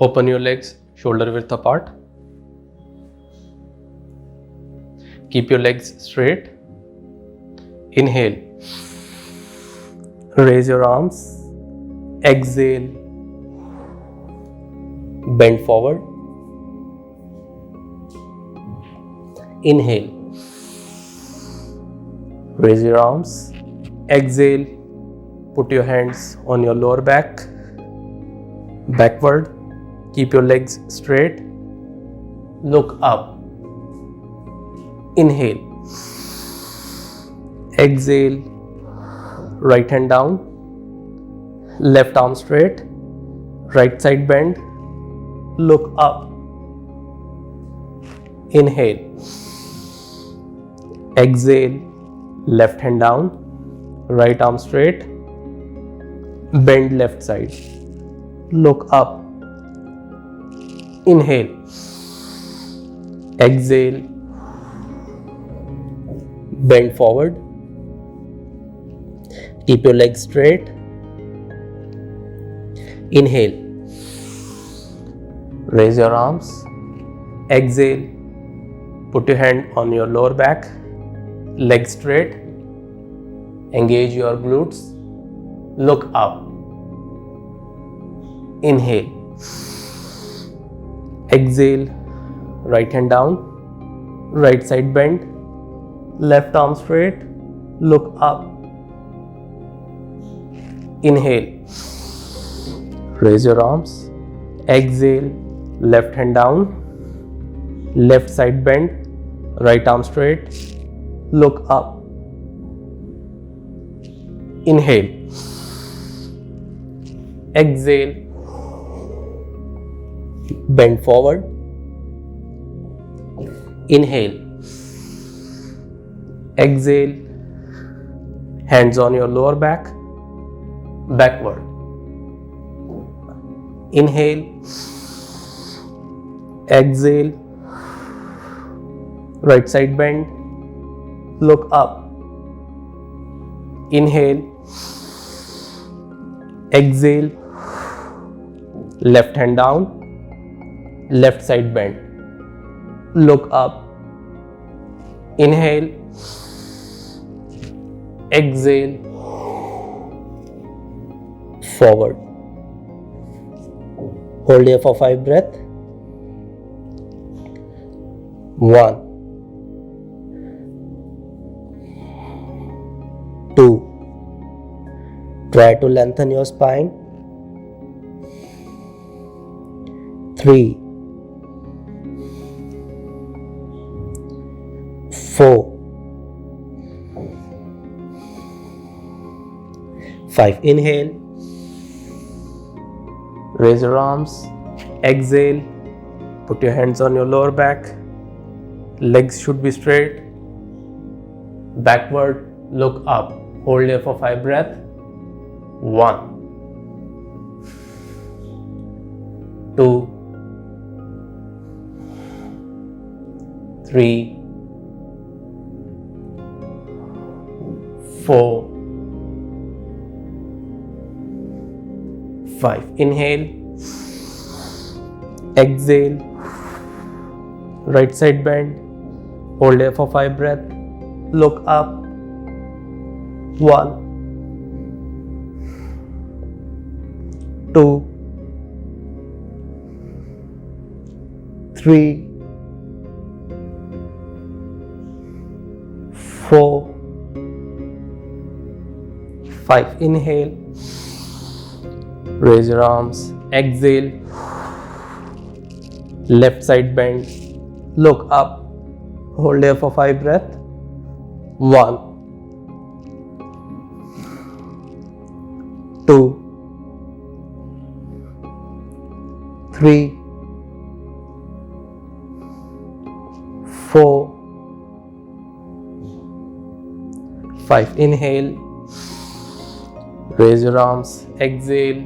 Open your legs shoulder width apart. Keep your legs straight. Inhale. Raise your arms. Exhale. Bend forward. Inhale. Raise your arms. Exhale. Put your hands on your lower back. Backward. Keep your legs straight. Look up. Inhale. Exhale. Right hand down. Left arm straight. Right side bend. Look up. Inhale. Exhale. Left hand down. Right arm straight. Bend left side. Look up. Inhale. Exhale. Bend forward. Keep your legs straight. Inhale. Raise your arms. Exhale. Put your hand on your lower back. Legs straight. Engage your glutes. Look up. Inhale. Exhale. Right hand down. Right side bend. Left arm straight. Look up. Inhale. Raise your arms. Exhale. Left hand down. Left side bend. Right arm straight. Look up. Inhale. Exhale. Bend forward. Inhale. Exhale. Hands on your lower back. Backward. Inhale. Exhale. Right side bend. Look up. Inhale. Exhale. Left hand down. Left side bend. Look up. Inhale. Exhale. Forward. Hold here for 5 breaths. 1, 2. Try to lengthen your spine. 3, 4, 5. Inhale. Raise your arms. Exhale. Put your hands on your lower back. Legs should be straight. Backward. Look up. Hold here for 5 breaths. 1, 2, 3, 4, 5. Inhale. Exhale. Right side bend. Hold here for 5 breaths. Look up. 1, 2, 3, 4, 5. Inhale. Raise your arms. Exhale. Left side bend. Look up. Hold here for 5 breaths. 1, 2, 3, 4, 5. Inhale. Raise your arms. Exhale.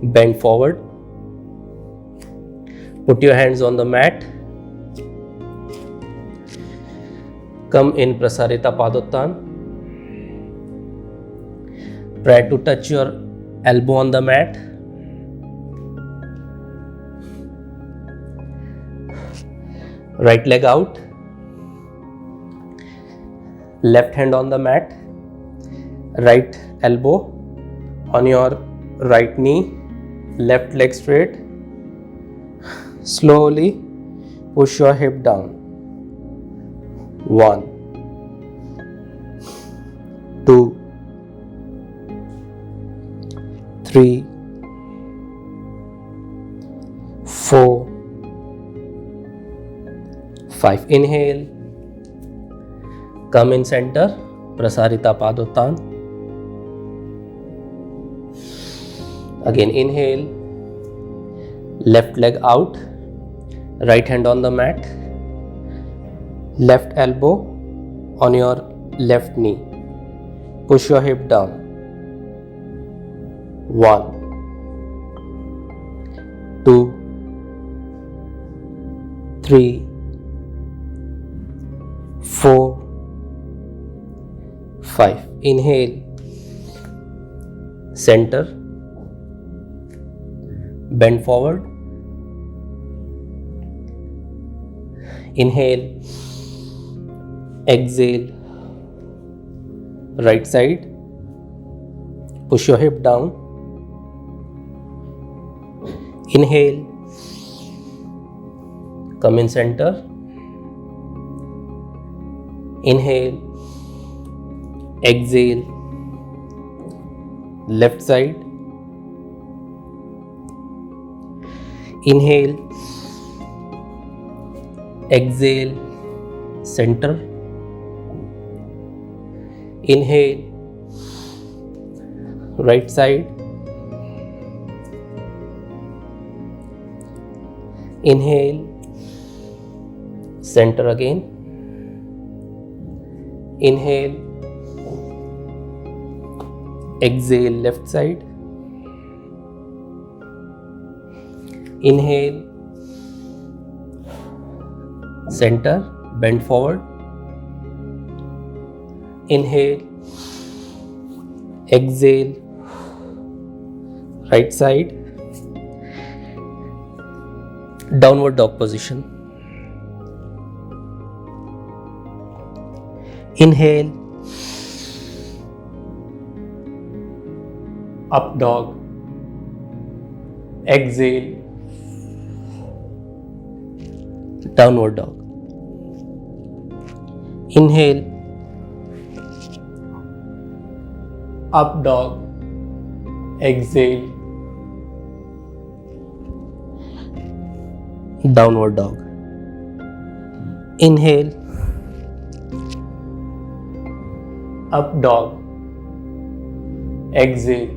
Bend forward. Put your hands on the mat. Come in Prasarita Padottan. Try to touch your elbow on the mat. Right leg out, left hand on the mat, right elbow on your right knee, left leg straight. Slowly push your hip down. 1, 2, 3, 4, 5. Inhale, come in center, Prasarita Padottan. Again inhale, left leg out, right hand on the mat, left elbow on your left knee. Push your hip down. 1, 2, 3, 4, 5. Inhale, center, bend forward. Inhale, exhale, right side, push your hip down. Inhale, come in center. Inhale, exhale, left side. Inhale, exhale, center. Inhale, right side. Inhale, center again. Inhale, exhale, left side. Inhale, center, bend forward. Inhale, exhale, right side. Downward dog position. Inhale, up dog. Exhale, downward dog. Inhale, up dog. Exhale, downward dog. Inhale, up dog. Exhale,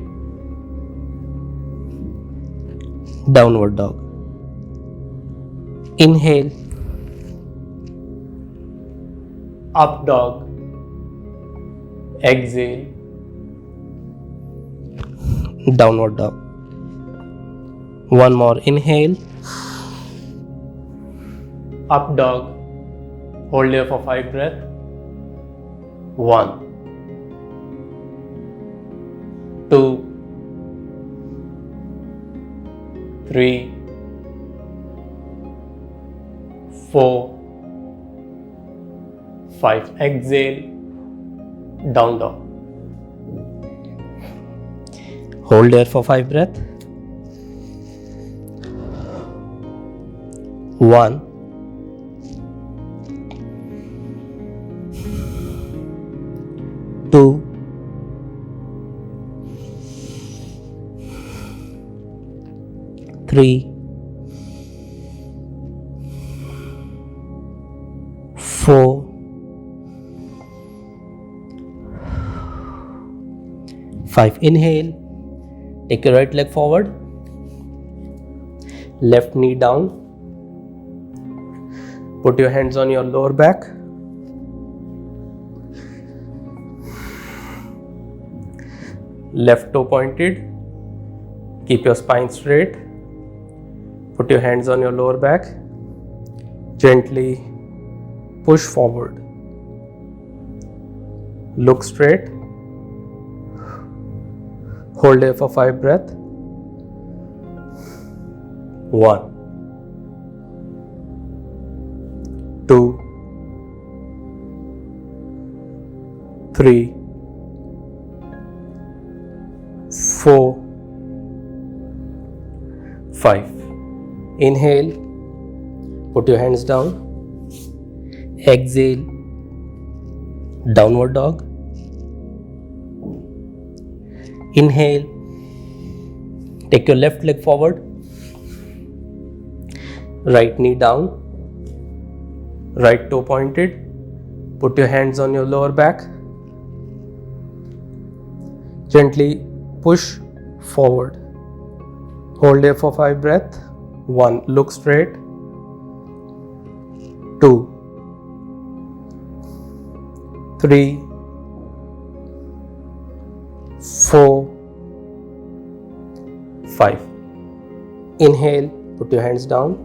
downward dog. Inhale, up dog. Exhale, downward dog. One more. Inhale, up dog. Hold here for 5 breaths. 1, 2, 3, 4, 5. Exhale, down dog. Hold there for 5 breaths. 1, 2, 3, 4, 5. Inhale, take your right leg forward, left knee down, put your hands on your lower back, left toe pointed, keep your spine straight, put your hands on your lower back, gently push forward, look straight, hold here for 5 breaths. 1, 3, 4, 5. Inhale, put your hands down. Exhale, downward dog. Inhale, take your left leg forward, right knee down, right toe pointed. Put your hands on your lower back. Gently push forward. Hold here for 5 breaths. 1, look straight. 2, 3, 4, 5. Inhale, put your hands down.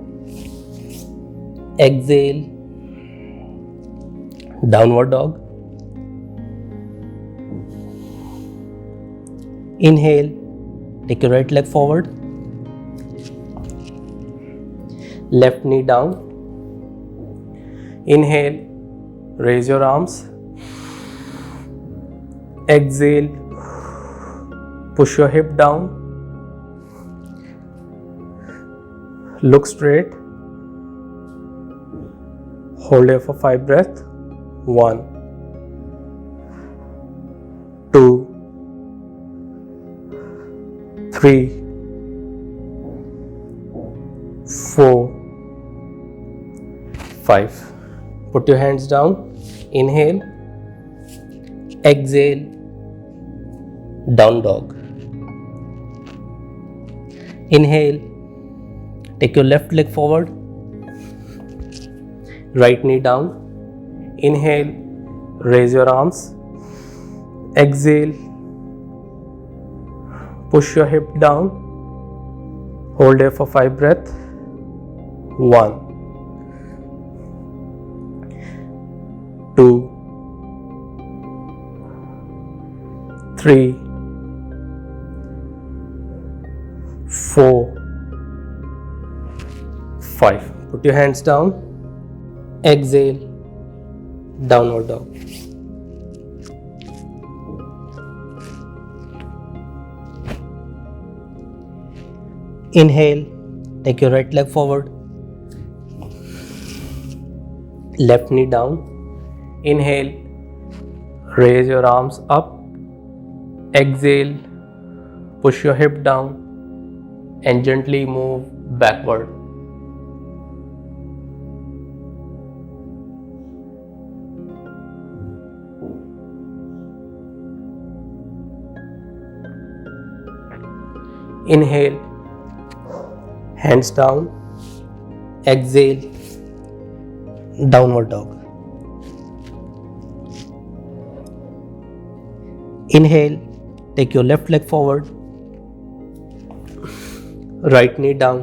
Exhale, downward dog. Inhale, take your right leg forward, left knee down. Inhale, raise your arms. Exhale, push your hip down. Look straight. Hold here for 5 breaths. 1, 2, 3, 4, 5. Put your hands down. Inhale. Exhale, down dog. Inhale, take your left leg forward, right knee down. Inhale, raise your arms. Exhale, push your hip down. Hold here for 5 breaths. 1, 2, 3, 4, 5. Put your hands down. Exhale, downward dog. Inhale, take your right leg forward, left knee down. Inhale, raise your arms up. Exhale, push your hip down and gently move backward. Inhale, hands down. Exhale, downward dog. Inhale, take your left leg forward, right knee down.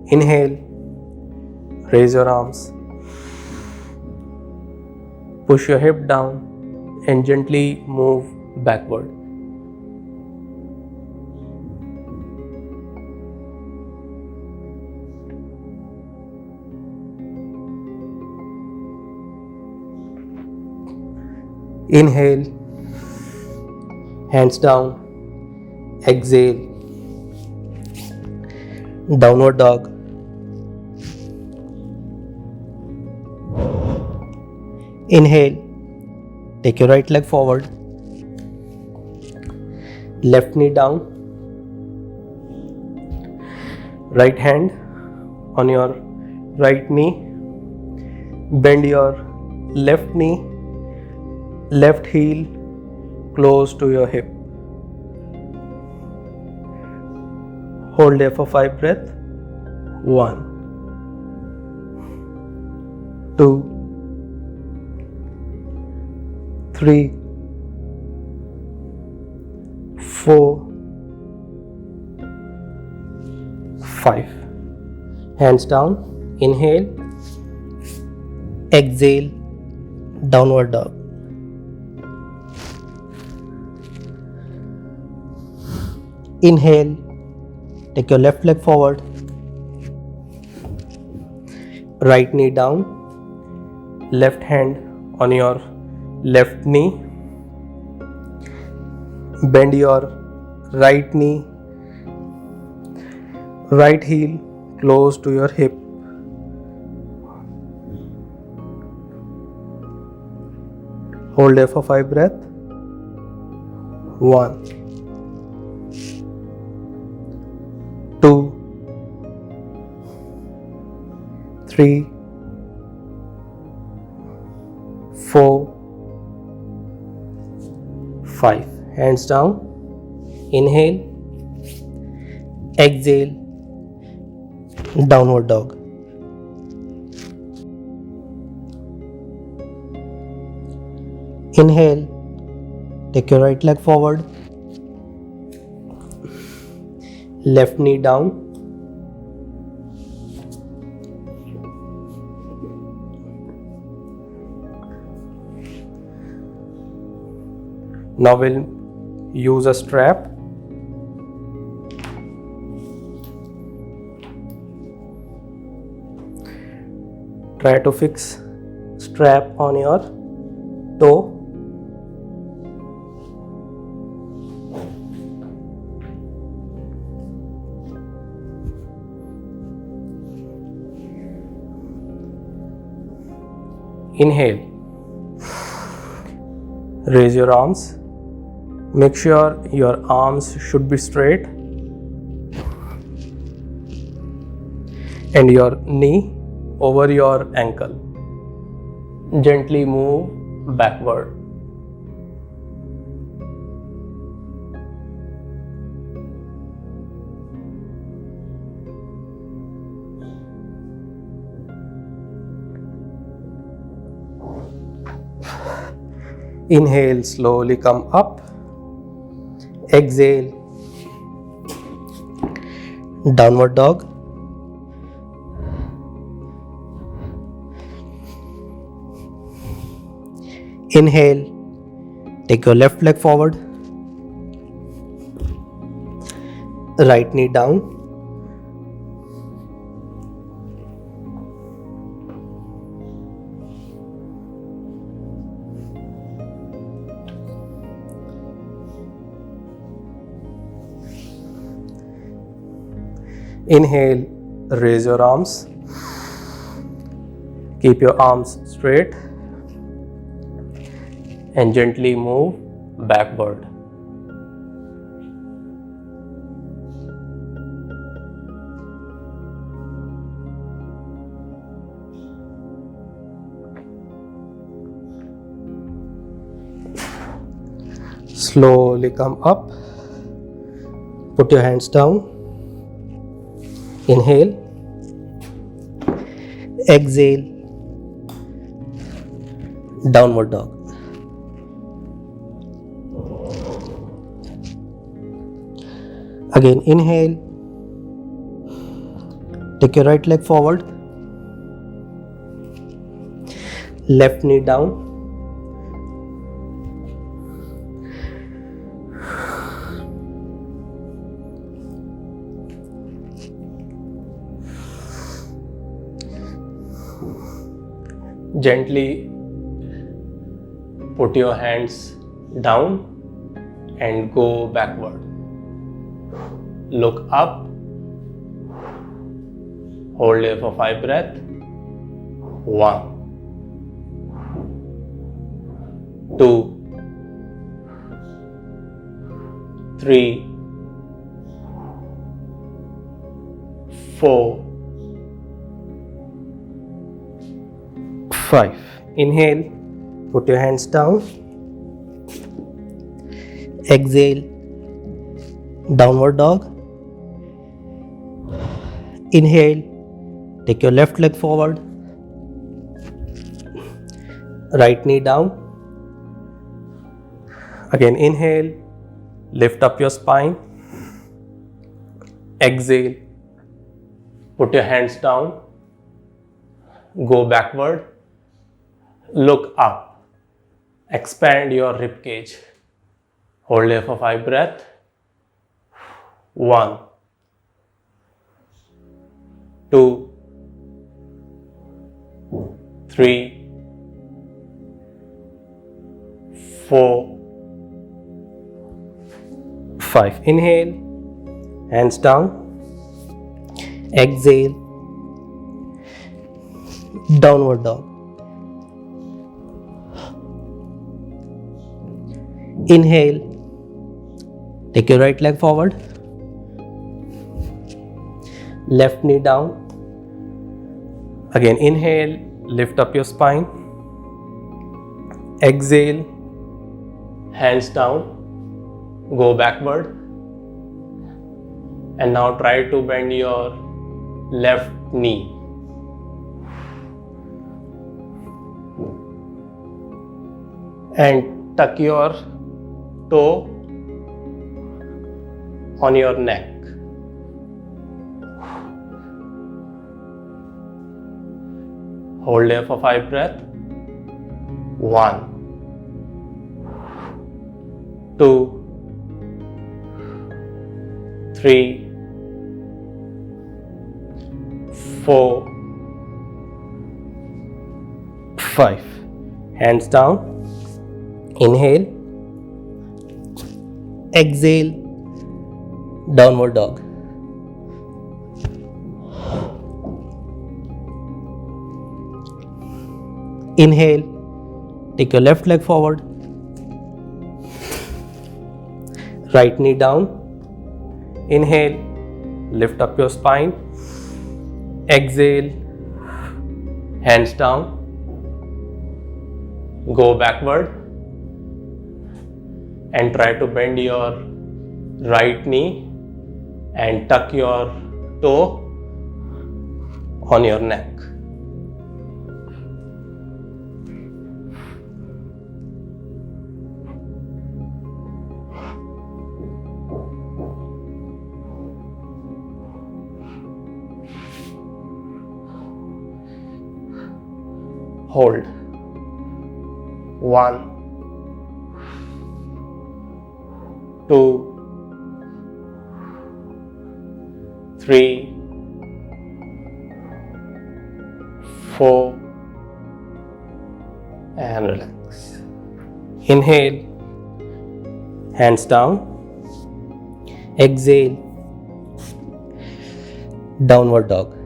Inhale, raise your arms, push your hip down and gently move backward. Inhale, hands down. Exhale, downward dog. Inhale, take your right leg forward, left knee down, right hand on your right knee, bend your left knee, left heel close to your hip. Hold there for 5 breaths. 1, 2, 3, 4, 5. Hands down. Inhale. Exhale, downward dog. Inhale, take your left leg forward, right knee down, left hand on your left knee, Bend your right knee, right heel close to your hip. Hold there for 5 breaths. 1, 2, 3, 4, 5. Hands down. Inhale. Exhale. Downward dog. Inhale. Take your right leg forward. Left knee down. Now we'll use a strap. Try to fix strap on your toe. Inhale. Raise your arms. Make sure your arms should be straight and your knee over your ankle. Gently move backward. Inhale, slowly come up. Exhale, downward dog. Inhale, take your left leg forward. Right knee down. Inhale, raise your arms. Keep your arms straight and gently move backward. Slowly come up. Put your hands down. Inhale. Exhale. Downward dog. Again, inhale. Take your right leg forward. Left knee down. Gently put your hands down and go backward. Look up. Hold here for 5 breaths. 1, 2, 3, 4, 5. Inhale, put your hands down. Exhale, downward dog. Inhale, take your left leg forward. Right knee down. Again, inhale, lift up your spine. Exhale, put your hands down. Go backward. Look up. Expand your rib cage. Hold here for 5 breaths. 1, 2, 3, 4, 5. Inhale, hands down. Exhale, downward dog. Inhale, take your right leg forward, left knee down. Again, inhale, lift up your spine. Exhale, hands down, go backward. And now try to bend your left knee. And tuck your toe on your neck. Hold there for 5 breaths. 1, 2, 3, 4, 5. Hands down. Inhale. Exhale, downward dog. Inhale, take your left leg forward, right knee down. Inhale, lift up your spine. Exhale, hands down, go backward. And try to bend your right knee and tuck your toe on your neck. Hold. 1, 2, 3, 4, and relax. Inhale, hands down. Exhale, downward dog.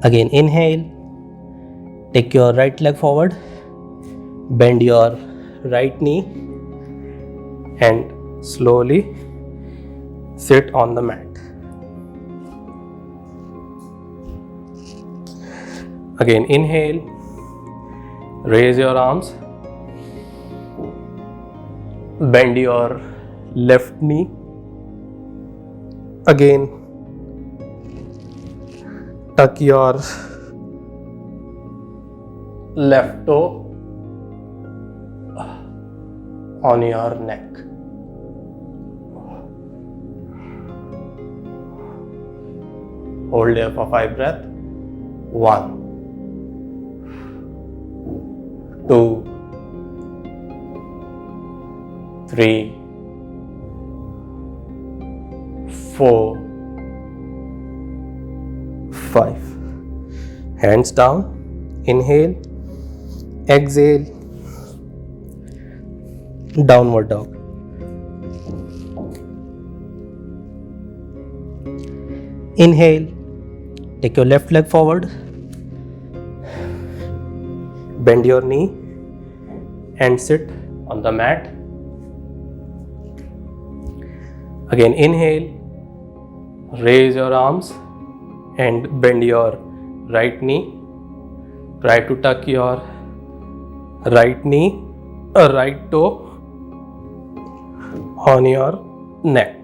Again, inhale, take your right leg forward, bend your right knee and slowly sit on the mat. Again, inhale, raise your arms, bend your left knee. Again, tuck your left toe on your neck. Hold there for 5 breaths. 1, 2, 3, 4, 5. Hands down. Inhale. Exhale. Downward dog. Inhale. Take your left leg forward. Bend your knee and sit on the mat. Again, inhale. Raise your arms and bend your right knee. Try to tuck your right knee, right toe on your neck.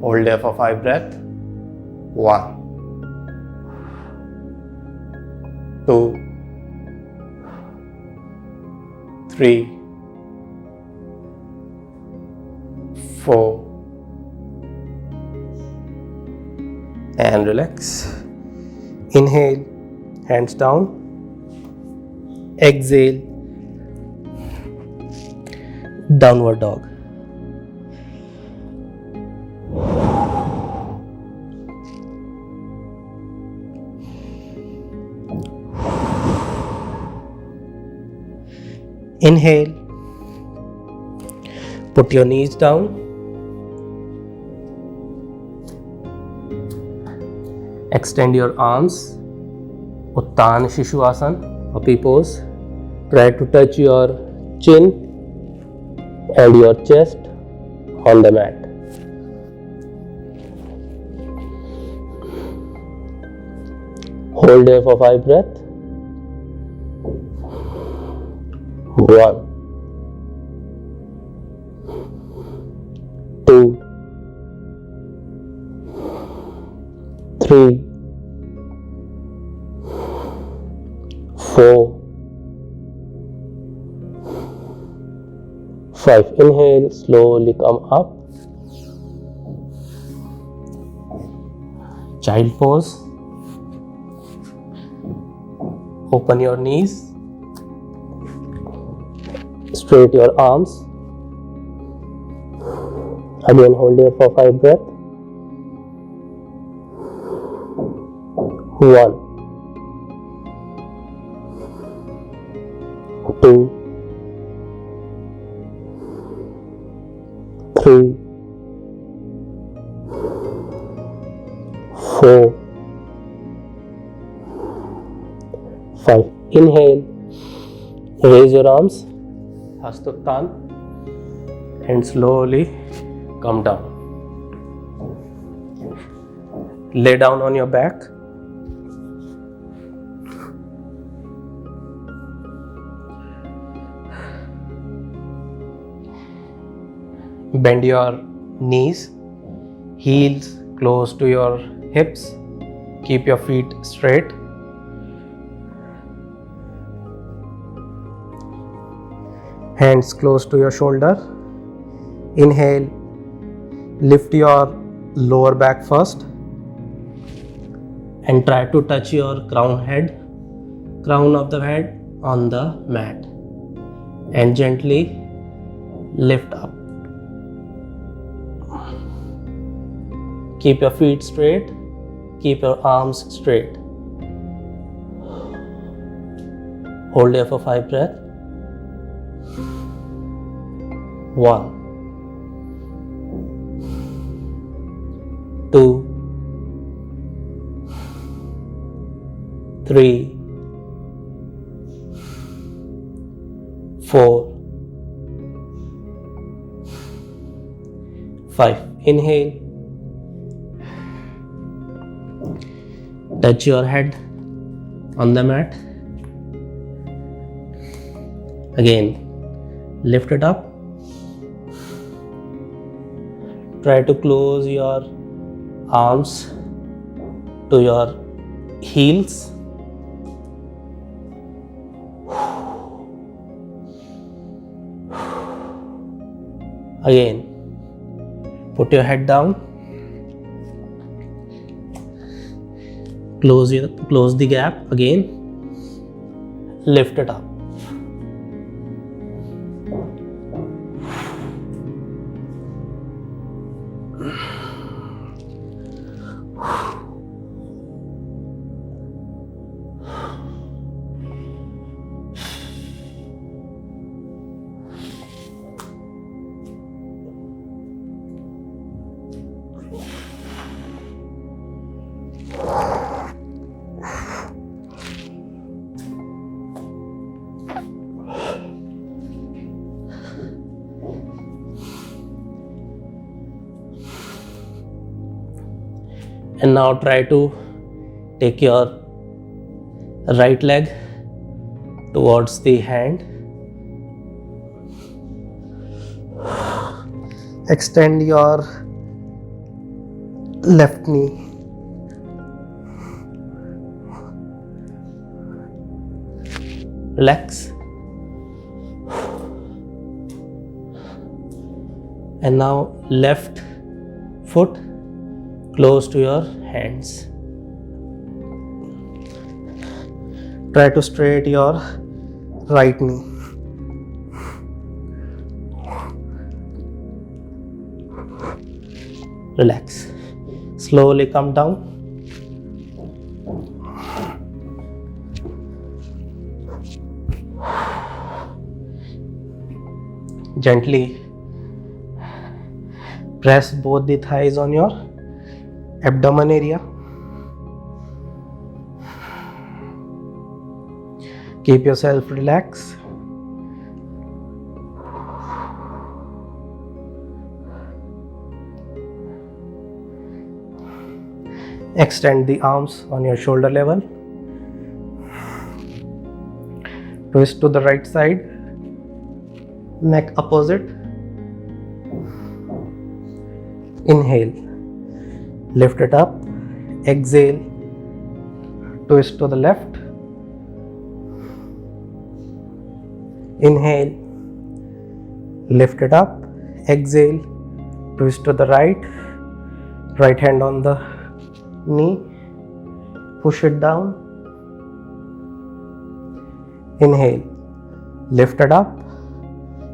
Hold there for 5 breaths. 1, 2, 3, 4, and relax. Inhale, hands down. Exhale, downward dog. Inhale, put your knees down. Extend your arms. Uttan Shishupasana, puppy pose. Try to touch your chin and your chest on the mat. Hold there for 5 breaths. 1, 2, 3, 4, 5. Inhale, slowly come up. Child pose. Open your knees. Straight your arms. Again, hold here for 5 breaths. 1, 2, 3, 4, 5. Inhale, raise your arms, Hastottan, and slowly come down. Lay down on your back. Bend your knees, heels close to your hips. Keep your feet straight. Hands close to your shoulder. Inhale, lift your lower back first and try to touch your crown of the head on the mat, and gently lift up. Keep your feet straight, keep your arms straight. Hold here for 5 breaths. 1, 2, 3, 4, 5. Inhale. Touch your head on the mat. Again, lift it up. Try to close your arms to your heels. Again, put your head down. Close the gap again. Lift it up. And now try to take your right leg towards the hand. Extend your left knee. Relax. And now left foot close to your hands. Try to straight your right knee. Relax. Slowly come down. Gently press both the thighs on your abdomen area. Keep yourself relaxed. Extend the arms on your shoulder level. Twist to the right side. Neck opposite. Inhale. Lift it up. Exhale. Twist to the left. Inhale. Lift it up. Exhale. Twist to the right. Right hand on the knee. Push it down. Inhale. Lift it up.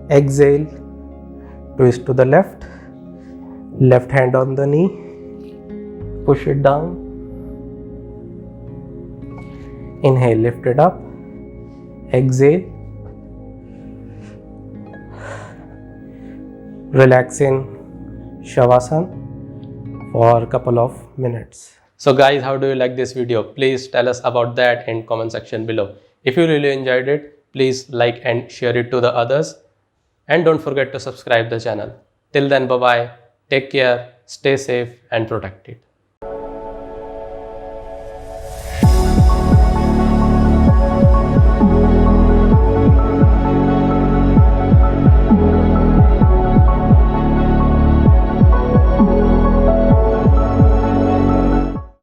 Exhale. Twist to the left. Left hand on the knee. Push it down. Inhale. Lift it up. Exhale. Relax in Shavasana for a couple of minutes. So guys, how do you like this video? Please tell us about that in comment section below. If you really enjoyed it, please like and share it to the others. And don't forget to subscribe the channel. Till then, bye bye. Take care, stay safe and protected.